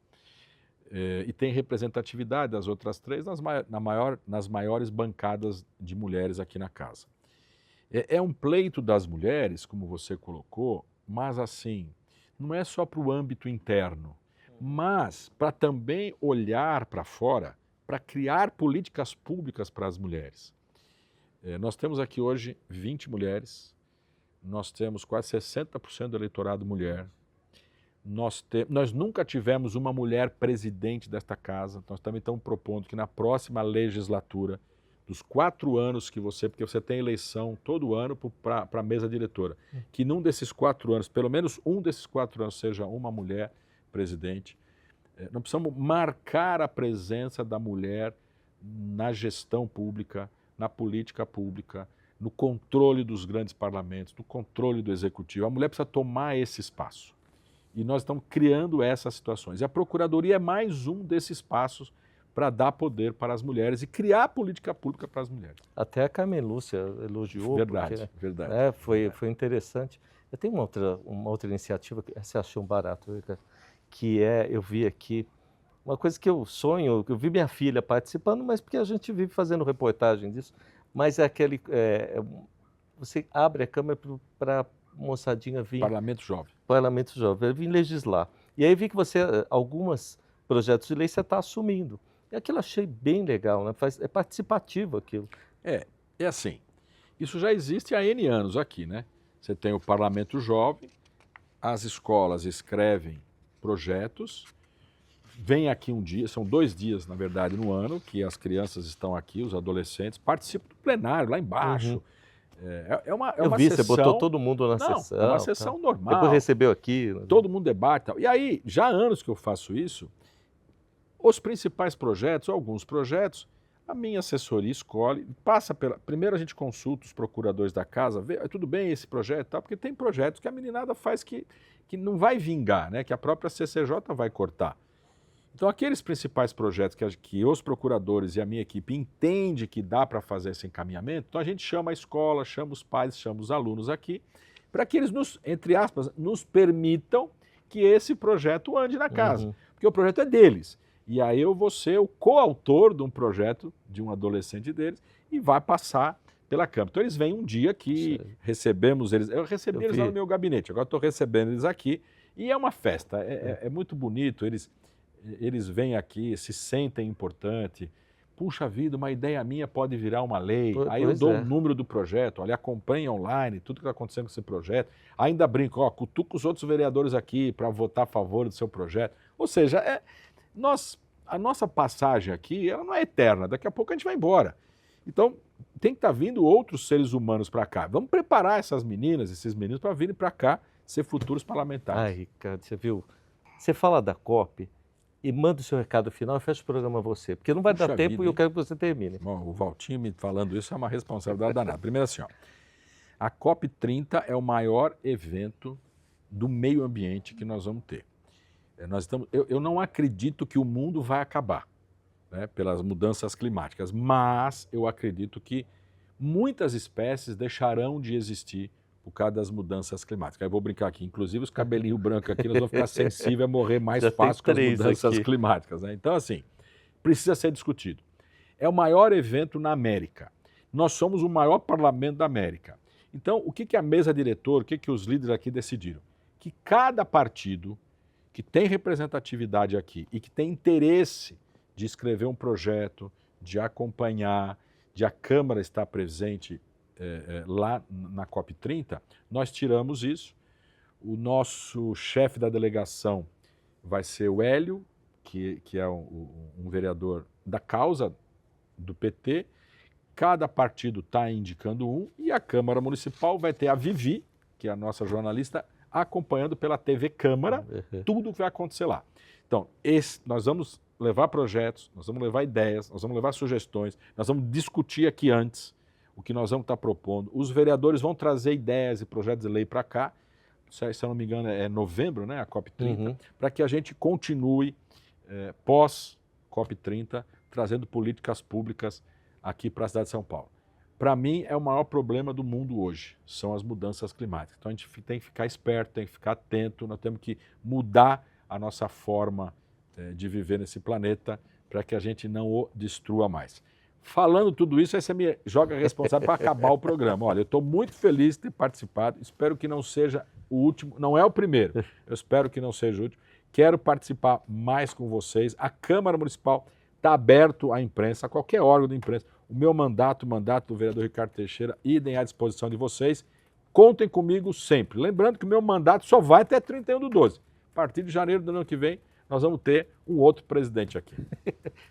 E tem representatividade das outras 3 nas maiores bancadas de mulheres aqui na casa. É um pleito das mulheres, como você colocou, mas assim, não é só para o âmbito interno, mas para também olhar para fora, para criar políticas públicas para as mulheres. Nós temos aqui hoje 20 mulheres, nós temos quase 60% do eleitorado mulher, nós nunca tivemos uma mulher presidente desta casa, nós também estamos propondo que na próxima legislatura, dos 4 anos porque você tem eleição todo ano para a mesa diretora, que num desses 4 anos, pelo menos um desses 4 anos seja uma mulher presidente. Nós precisamos marcar a presença da mulher na gestão pública, na política pública, no controle dos grandes parlamentos, no controle do executivo. A mulher precisa tomar esse espaço. E nós estamos criando essas situações. E a Procuradoria é mais um desses passos para dar poder para as mulheres e criar política pública para as mulheres. Até a Carmen Lúcia elogiou. Verdade, porque, verdade. Foi interessante. Eu tenho uma outra iniciativa, que você achou um barato, que eu vi aqui, uma coisa que eu sonho, eu vi minha filha participando, mas porque a gente vive fazendo reportagem disso, mas é você abre a câmera para moçadinha vir... Parlamento Jovem. Parlamento Jovem, vir legislar. E aí vi que alguns projetos de lei você está assumindo. E aquilo eu achei bem legal, né? É participativo aquilo. É assim, isso já existe há N anos aqui, né? Você tem o Parlamento Jovem, as escolas escrevem projetos, vem aqui um dia, são 2 dias, na verdade, no ano, que as crianças estão aqui, os adolescentes, participam do plenário, lá embaixo. É uma eu vi, sessão... você botou todo mundo na sessão. É uma sessão normal. Depois recebeu aqui. Todo mundo debate e tal. E aí, já há anos que eu faço isso, os principais projetos, alguns projetos, a minha assessoria escolhe, primeiro a gente consulta os procuradores da casa, vê, tudo bem esse projeto e tal, porque tem projetos que a meninada faz que não vai vingar, né? Que a própria CCJ vai cortar. Então, aqueles principais projetos que os procuradores e a minha equipe entendem que dá para fazer esse encaminhamento, então a gente chama a escola, chama os pais, chama os alunos aqui, para que eles, entre aspas, nos permitam que esse projeto ande na casa, porque o projeto é deles. E aí eu vou ser o coautor de um projeto de um adolescente deles e vai passar pela Câmara. Então eles vêm um dia que recebemos eles, eu recebi eles lá no meu gabinete, agora estou recebendo eles aqui e é uma festa, é muito bonito, eles vêm aqui, se sentem importante, puxa vida, uma ideia minha pode virar uma lei. Aí eu Pois dou é. o número do projeto, olha, acompanhe online tudo que está acontecendo com esse projeto. Ainda brinco, ó, cutuca os outros vereadores aqui para votar a favor do seu projeto. Ou seja, a nossa passagem aqui, ela não é eterna, daqui a pouco a gente vai embora. Então, tem que estar vindo outros seres humanos para cá. Vamos preparar essas meninas, esses meninos para virem para cá ser futuros parlamentares. Ai, Ricardo, você viu? Você fala da COP e manda o seu recado final e fecha o programa você, porque não vai Puxa dar tempo vida, e eu hein? quero que você termine. Bom, o Valtinho me falando isso é uma responsabilidade danada. Primeiro assim, ó, a COP30 é o maior evento do meio ambiente que nós vamos ter. Eu não acredito que o mundo vai acabar, né, pelas mudanças climáticas, mas eu acredito que muitas espécies deixarão de existir por causa das mudanças climáticas. Aí eu vou brincar aqui, inclusive os cabelinhos brancos aqui, nós vamos ficar sensíveis a morrer mais Já tem fácil com as 3 mudanças aqui. climáticas, né? Então, assim, precisa ser discutido. É o maior evento na América. Nós somos o maior parlamento da América. Então, o que a mesa diretora, o que os líderes aqui decidiram? Que cada partido que tem representatividade aqui e que tem interesse de escrever um projeto, de acompanhar, de a Câmara estar presente lá na COP30, nós tiramos isso. O nosso chefe da delegação vai ser o Hélio, que é um vereador da causa do PT. Cada partido está indicando um e a Câmara Municipal vai ter a Vivi, que é a nossa jornalista, acompanhando pela TV Câmara tudo o que vai acontecer lá. Então, nós vamos levar projetos, nós vamos levar ideias, nós vamos levar sugestões, nós vamos discutir aqui antes o que nós vamos estar propondo. Os vereadores vão trazer ideias e projetos de lei para cá, se eu não me engano é novembro, né, a COP30, para que a gente continue pós-COP30 trazendo políticas públicas aqui para a cidade de São Paulo. Para mim, é o maior problema do mundo hoje, são as mudanças climáticas. Então a gente tem que ficar esperto, tem que ficar atento, nós temos que mudar a nossa forma de viver nesse planeta para que a gente não o destrua mais. Falando tudo isso, aí você me joga a responsabilidade para acabar o programa. Olha, eu estou muito feliz de ter participado, espero que não seja o último, não é o primeiro, eu espero que não seja o último. Quero participar mais com vocês. A Câmara Municipal está aberto à imprensa, a qualquer órgão da imprensa. O meu mandato, o mandato do vereador Ricardo Teixeira, idem à disposição de vocês. Contem comigo sempre. Lembrando que o meu mandato só vai até 31/12. A partir de janeiro do ano que vem, nós vamos ter um outro presidente aqui.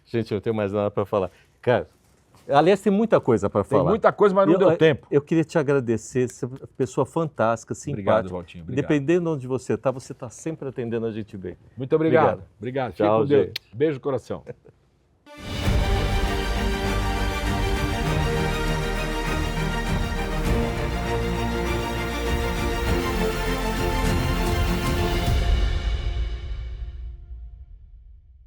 Gente, eu não tenho mais nada para falar. Cara, aliás, tem muita coisa para falar. Tem muita coisa, mas não deu tempo. Eu queria te agradecer, você é uma pessoa fantástica, simpática. Obrigado, Valtinho. Obrigado. Dependendo de onde você está sempre atendendo a gente bem. Muito obrigado. Obrigado. Tchau, Fique com Deus. gente. Beijo no coração.